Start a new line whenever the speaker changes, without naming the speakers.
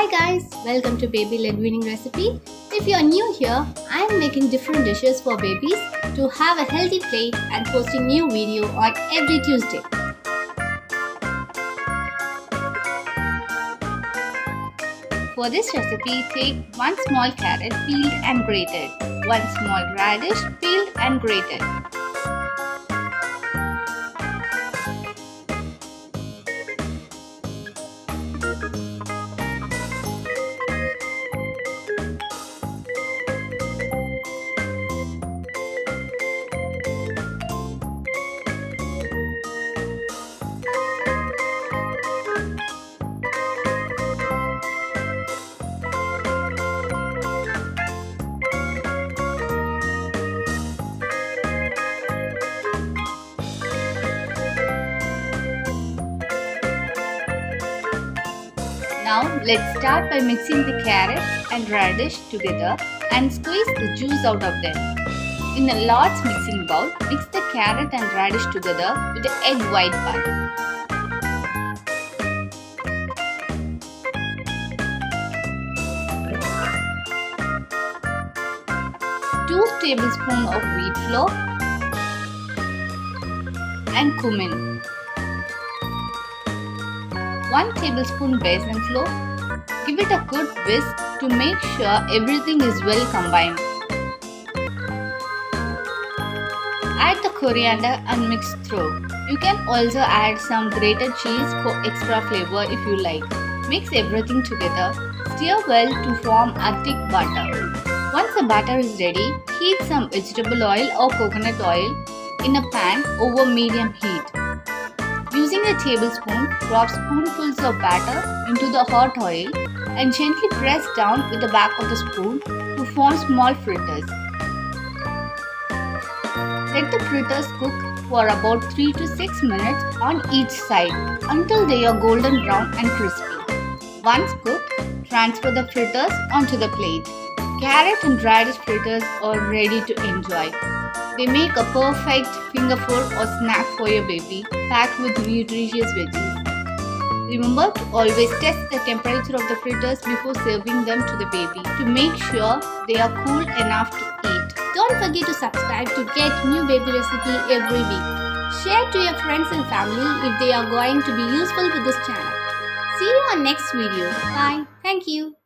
Hi guys, welcome to baby led weaning recipe. If you are new here, I am making different dishes for babies to have a healthy plate and posting new video on every Tuesday. For this recipe, take 1 small carrot peeled and grated, 1 small radish peeled and grated. Now let's start by mixing the carrot and radish together and squeeze the juice out of them. In a large mixing bowl, mix the carrot and radish together with the egg white part. Two tablespoons of wheat flour and cumin. 1 tablespoon besan flour. Give it a good whisk to make sure everything is well combined. Add the coriander and mix through. You can also add some grated cheese for extra flavor if you like. Mix everything together. Stir well to form a thick batter. Once the batter is ready, heat some vegetable oil or coconut oil in a pan over medium heat. Using a tablespoon, drop spoonfuls of batter into the hot oil and gently press down with the back of the spoon to form small fritters. Let the fritters cook for about 3 to 6 minutes on each side until they are golden brown and crispy. Once cooked, transfer the fritters onto the plate. Carrot and radish fritters are ready to enjoy. They make a perfect finger food or snack for your baby, packed with nutritious veggies. Remember to always test the temperature of the fritters before serving them to the baby to make sure they are cool enough to eat. Don't forget to subscribe to get new baby recipe every week. Share to your friends and family if they are going to be useful with this channel. See you on next video. Bye. Thank you.